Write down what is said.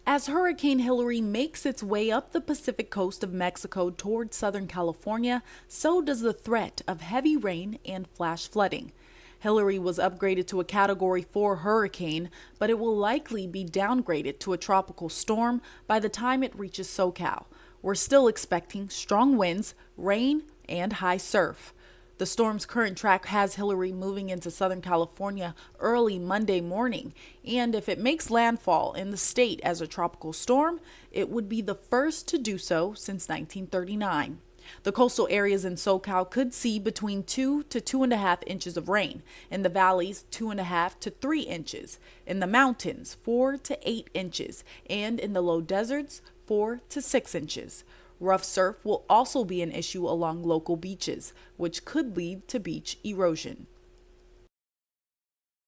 As Hurricane Hilary makes its way up the Pacific coast of Mexico toward Southern California, so does the threat of heavy rain and flash flooding. Hilary was upgraded to a Category 4 hurricane, but it will likely be downgraded to a tropical storm by the time it reaches SoCal. We're still expecting strong winds, rain, and high surf. The storm's current track has Hilary moving into Southern California early Monday morning, and if it makes landfall in the state as a tropical storm, it would be the first to do so since 1939. The coastal areas in SoCal could see between 2 to 2.5 inches of rain, in the valleys 2.5 to 3 inches, in the mountains 4 to 8 inches, and in the low deserts 4 to 6 inches. Rough surf will also be an issue along local beaches, which could lead to beach erosion.